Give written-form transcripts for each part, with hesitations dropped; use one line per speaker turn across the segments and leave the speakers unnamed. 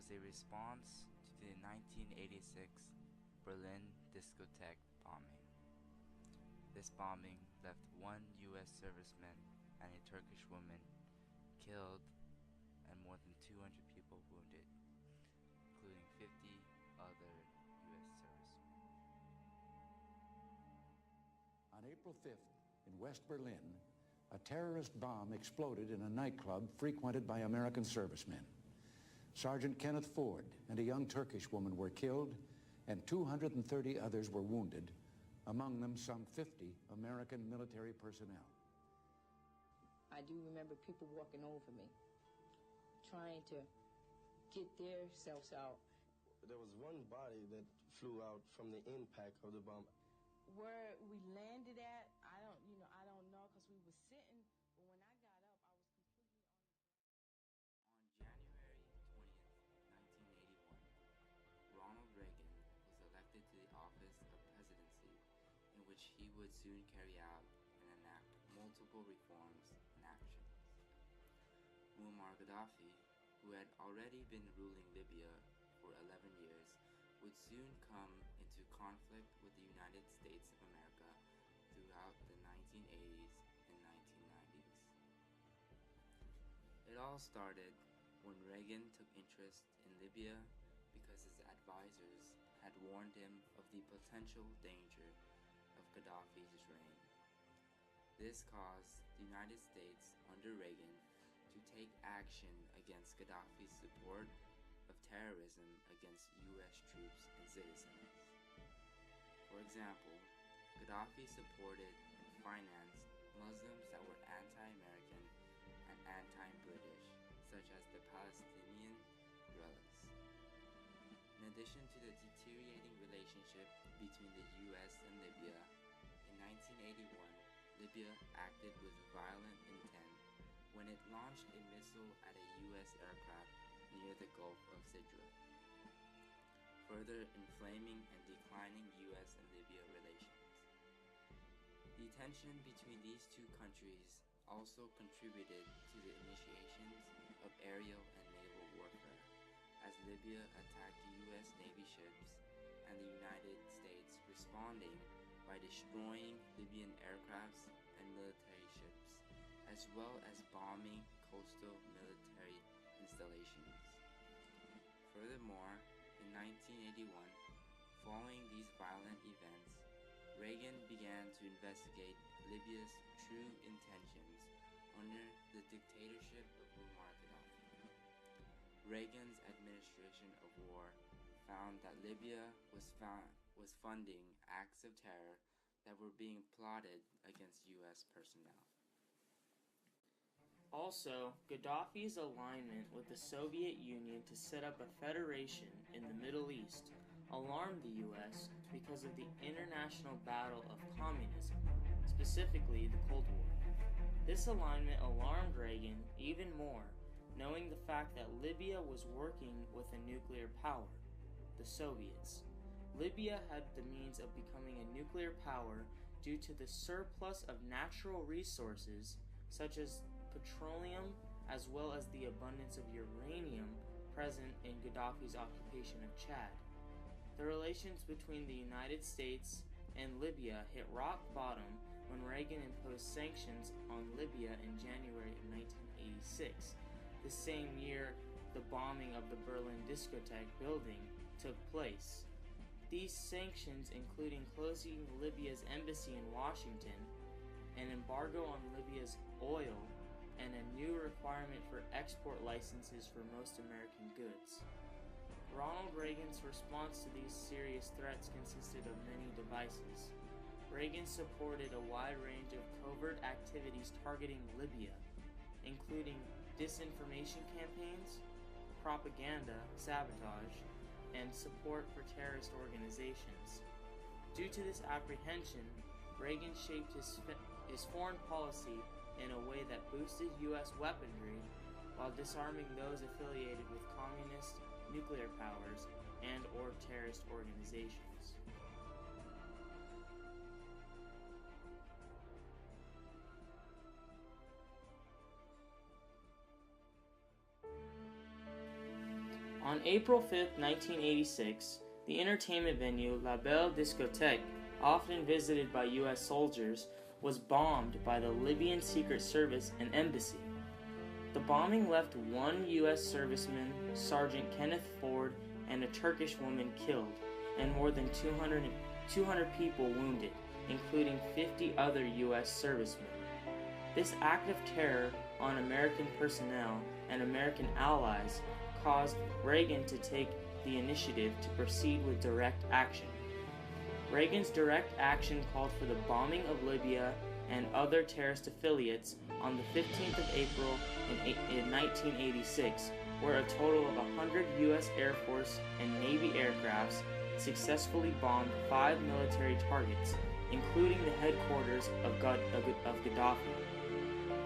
was a response to the 1986 Berlin discotheque bombing. This bombing left one U.S. serviceman and a Turkish woman killed and more than 200 people wounded, including 50 other U.S. servicemen.
On April 5th, in West Berlin, a terrorist bomb exploded in a nightclub frequented by American servicemen. Sergeant Kenneth Ford and a young Turkish woman were killed, and 230 others were wounded, among them some 50 American military personnel.
I do remember people walking over me, trying to get their selves out.
There was one body that flew out from the impact of the bomb.
Where we landed at, I don't know, because we were sitting, but when I got up, I was completely on the ground.
On January 20th, 1981, Ronald Reagan was elected to the office of presidency, in which he would soon carry out and enact multiple reforms and actions. Muammar Gaddafi, who had already been ruling Libya for 11 years, would soon come into conflict with the United States of America throughout the 1980s and 1990s. It all started when Reagan took interest in Libya because his advisors had warned him of the potential danger of Gaddafi's reign. This caused the United States under Reagan to take action against Gaddafi's support of terrorism against U.S. troops and citizens. For example, Gaddafi supported and financed Muslims that were anti-American and anti-British, such as the Palestinian rebels. In addition to the deteriorating relationship between the U.S. and Libya, in 1981, Libya acted with violent intent when it launched a missile at a U.S. aircraft near the Gulf of Sidra, further inflaming and declining U.S. and Libya relations. The tension between these two countries also contributed to the initiations of aerial and naval warfare, as Libya attacked U.S. Navy ships and the United States responding by destroying Libyan aircrafts and military ships, as well as bombing coastal military installations. Furthermore, in 1981, following these violent events, Reagan began to investigate Libya's true intentions under the dictatorship of Muammar Gaddafi. Reagan's administration of war found that Libya was funding acts of terror that were being plotted against U.S. personnel.
Also, Gaddafi's alignment with the Soviet Union to set up a federation in the Middle East alarmed the U.S. because of the international battle of communism, specifically the Cold War. This alignment alarmed Reagan even more, knowing the fact that Libya was working with a nuclear power, the Soviets. Libya had the means of becoming a nuclear power due to the surplus of natural resources such as petroleum, as well as the abundance of uranium present in Gaddafi's occupation of Chad. The relations between the United States and Libya hit rock bottom when Reagan imposed sanctions on Libya in January of 1986, the same year the bombing of the Berlin discotheque building took place. These sanctions, including closing Libya's embassy in Washington, an embargo on Libya's oil, and a new requirement for export licenses for most American goods. Ronald Reagan's response to these serious threats consisted of many devices. Reagan supported a wide range of covert activities targeting Libya, including disinformation campaigns, propaganda, sabotage, and support for terrorist organizations. Due to this apprehension, Reagan shaped his foreign policy in a way that boosted U.S. weaponry while disarming those affiliated with communist, nuclear powers, and or terrorist organizations. On April 5, 1986, the entertainment venue La Belle Discothèque, often visited by U.S. soldiers, was bombed by the Libyan Secret Service and embassy. The bombing left one U.S. serviceman, Sergeant Kenneth Ford, and a Turkish woman killed, and more than 200 people wounded, including 50 other U.S. servicemen. This act of terror on American personnel and American allies caused Reagan to take the initiative to proceed with direct action. Reagan's direct action called for the bombing of Libya and other terrorist affiliates on the 15th of April in 1986, where a total of 100 U.S. Air Force and Navy aircrafts successfully bombed 5 military targets, including the headquarters of Gaddafi.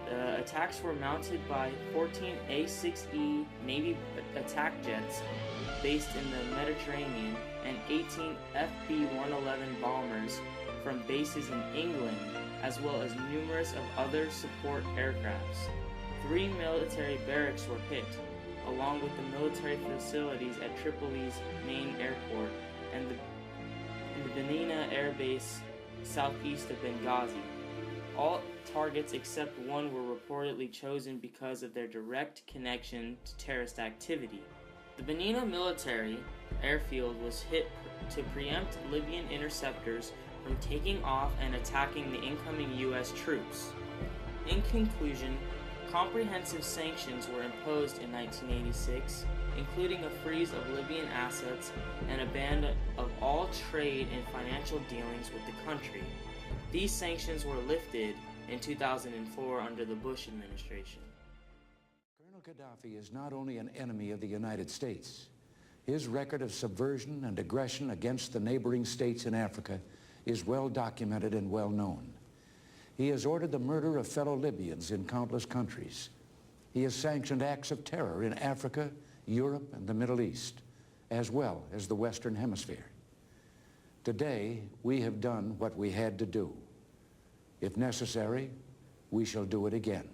The attacks were mounted by 14 A-6E Navy attack jets based in the Mediterranean and 18 FB-111 bombers from bases in England, as well as numerous of other support aircrafts. 3 military barracks were hit, along with the military facilities at Tripoli's main airport and the Benina Air Base southeast of Benghazi. All targets except one were reportedly chosen because of their direct connection to terrorist activity. The Benina military airfield was hit to preempt Libyan interceptors from taking off and attacking the incoming U.S. troops. In conclusion, comprehensive sanctions were imposed in 1986, including a freeze of Libyan assets and a ban of all trade and financial dealings with the country. These sanctions were lifted in 2004 under the Bush administration.
Colonel Gaddafi is not only an enemy of the United States. His record of subversion and aggression against the neighboring states in Africa is well documented and well known. He has ordered the murder of fellow Libyans in countless countries. He has sanctioned acts of terror in Africa, Europe, and the Middle East, as well as the Western Hemisphere. Today, we have done what we had to do. If necessary, we shall do it again.